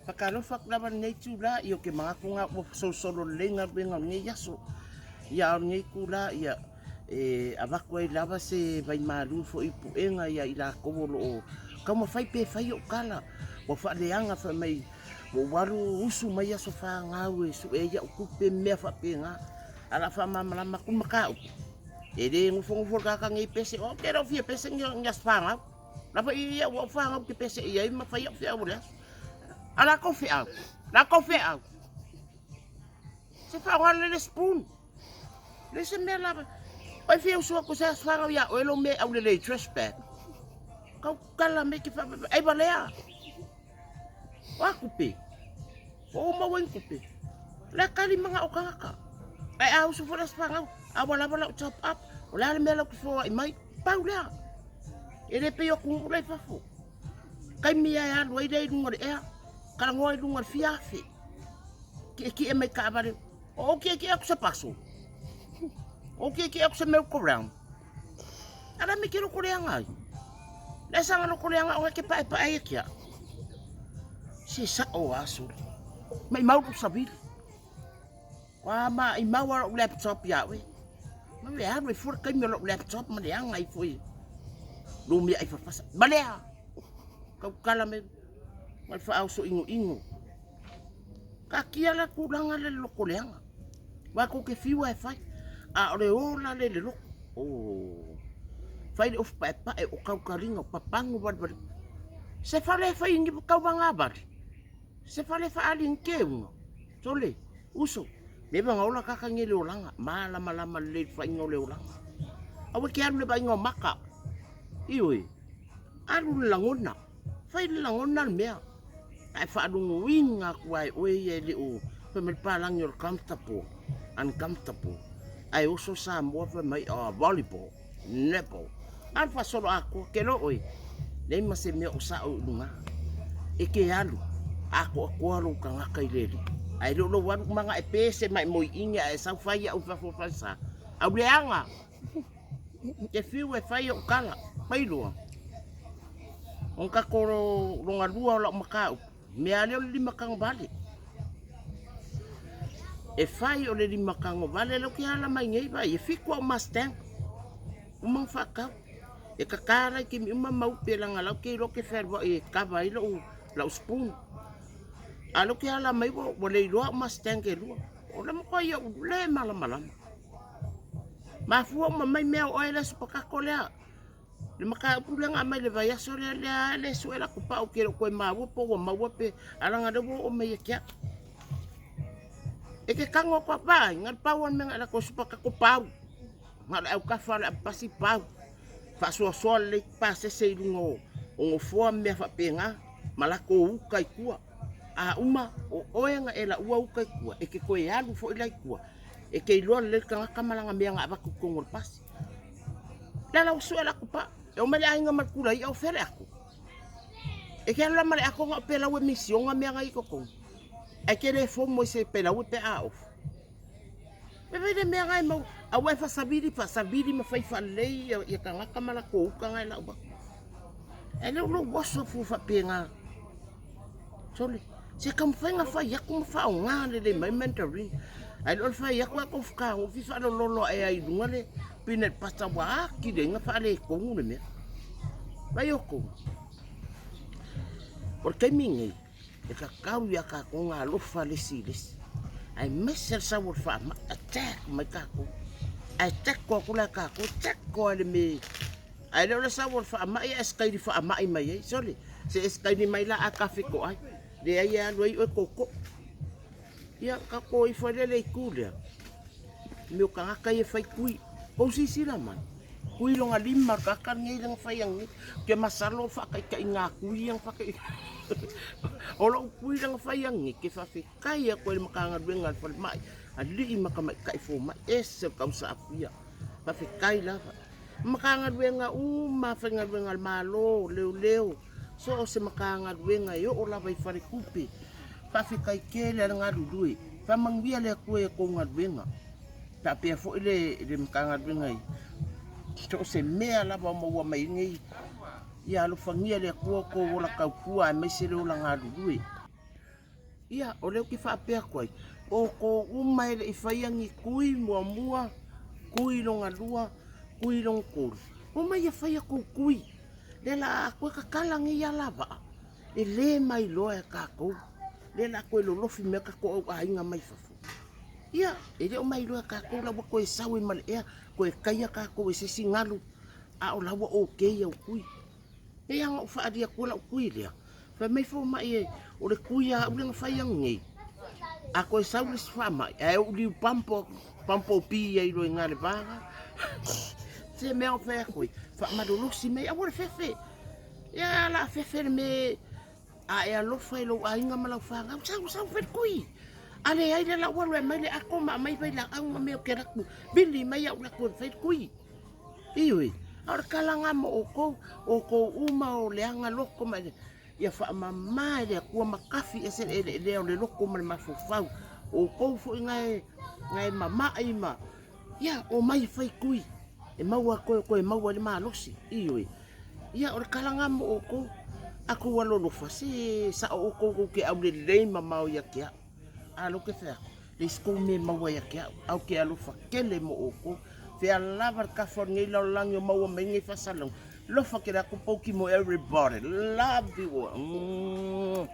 Pakalo fak laban nei tula io ke mga kunga mo solo lenga benga nei yaso. Ia nei kula ia avako ai lava se vai malu fo ipu enga ia ila kovolo o kama fai pe fai o kala o fa leanga fa mai o waru usu mai aso fa ngawe su e ia kupe me fa penga ala fa mama lama kumaka ede ngufo ka ngi pese o kero fie pese ngas fanga lapa ia o fanga ke pese ia ma fai o fia bola ala ko fia la ko fia se fa wala le spoon le se me la oi fia so ko sa fanga ia o lo me au le trash bag kau kala me ke fa ai balea wa kupe o ma wen kupe la kali mga o kaka ai au so fora fanga awala bala chop up wala le mela ko fo ai mai paula ele pe yo ku le fa fo kai mi ya lo ide dunga e kala ngoi dunga fiafe ki e mai ka bare o ki aku sa paso o ki aku sa meu ko round ala me kilo ko leanga la sanga no ko leanga o ke pa ai kia si sa o aso mai mau ko sabil wa ma i mau o laptop ya we ma le ha me for kai me laptop ma le ngai foi lu mi ai fa fa balea kau kala me mal fa au so ingo ka kia la kulanga le loko leanga wa ko ke fiwa e fai a ore ola le lo o fai of pa e o kau karinga papango bar se fa le fai ngi kau banga bar se fa le fa alin keu sole uso me banga ola ka ka ngile olanga mala le fai ngole olanga awe ke alu le bai ngomaka ioi alu langona fai langona mea ai fa dungu winga kwai oye le o pe me palang your comfortable uncomfortable ai uso sa mo fa mai volleyball netball an fa solo ako ke lo oi le ma se me usa o dunga e ke alu ako alu ka ngakai le ai lo wan mga epese mai moi inga e sa fai au fa sa au leanga ke fiu e fai o kala mai lo on ka koro longa lua la makau me ale o lima kang bale e fai o le lima kang bale lo ki ala mai ngai ba e fikwa mustang umang faka e kakara ki mi umang mau pelang ala ki lo ke ferwa e kava ilo la spoon alo ki ala mai bo le lo mustang ke lo o le mo ko yo le mala ma fu ma mai me o ele spaka kolea le maka pulang amai le vaya so le suela ko pa o kero ko ma wo po ma wo pe ala ngada wo o me kia e ke kango ko pa ngal pa won men ala ko supa ko pa ngal au ka fa la pasi pa fa so le pa se lungo o fo me fa penga mala ko kai kua a uma o nga ela ua kai kua e ke ko e alu fo ilai kua e ke lo le ka kamalanga me nga ba ko ngol pas la suela ko pa eu me ai nga makula i au fere ako e ke ala male ako nga pela we mission nga me nga i kokong e ke le fo mo se pela we pe a of me vede me nga mo a we fa sabiri ma fai fa lei e ka nga kamala ko ka nga la ba e le lo boso fu fa penga sole se kam fa nga fa ya ko fa nga le mai mentoring ai lo fa ya ko ka o fi fa lo ai dunga le pinet pasta wa ki de nga fa le ko ngune me vai o ko porque mingi e ka kau ya ka ko nga lo fa le siles ai messer sa wo fa attack mai ka ko attack ko kula ka ko check ko le me ai lo sa wo fa mai eskai di fa mai mai sole se eskai ni mai la aka fi ko ai de ai ya lo ko ya ka ko i fa le kula me ka ka e fai kui o si sila man kui lo nga lima kakar ngai lang fayang ke masalo fa kai nga kui yang pakai olo kui lang fayang ke fa fi kai ko le makanga bengal fa mai ali makamai kai fo mai es ka sa apia fa fi kai la makanga benga ma fa nga bengal malo leo so se makanga benga yo ola vai fa kupi fa fi kai ke le nga dudui fa mangbia le ko nga benga tapi fo ile makanga benga to se mea la ba mo mai ngi ya lo fangia le ko wala ka kua me se lo nga dudui Ia, o leo ki whaapea koe. O ko umaere i whaiangi kui mua mua, kui longa lua, kui long kuru. O mai e whaia kou kui. Lela a koe ka kalangi ia lava. E le mai loa e kākou. Lela a koe lolofi mea ka ko au ainga mai fafu. Ia, e leo mai loa kākou lawa koe sau e male ea, koe kaia kākou e sesi ngalu. A o lawa o kei au kui. E anga o whaadia kua lau kui lea. Wha mai fo mai e, o le kui a ulenga whaiangi. A koe sau le whamai, e u liu pampo pi e iro i ngare vanga. Se mea o whea koe, wha madolosi mei, a wale whewhe. Ia la whewhe me, a e alofa e lo a inga malau whanga, sau whewhe kui. Ale ai le la walu e mai le ako ma mai vai la aunga meo ke raku, bili mai au la koe whewhe kui. Iwi, aura kalanga mo o kou uma o leanga loko mai. Ia wha mamā e lea kua makafi e se e leo le loko ma le mafufau. O kou fo i ngai mama i ma. Ia o mai whai kui. E maua koe maua le malosi. Iwe. Ia o le kalanga mo o kou. Ako walolofa se sa o kou ke au le lei mamau ia kia. Alo ke whea. Le skou me maua ia kia. Au ke alofa kele mo o kou. Whea lava ka whangi lau langi o maua mengi whasalong. Lofa ke rako pouki mo everybody. Love you.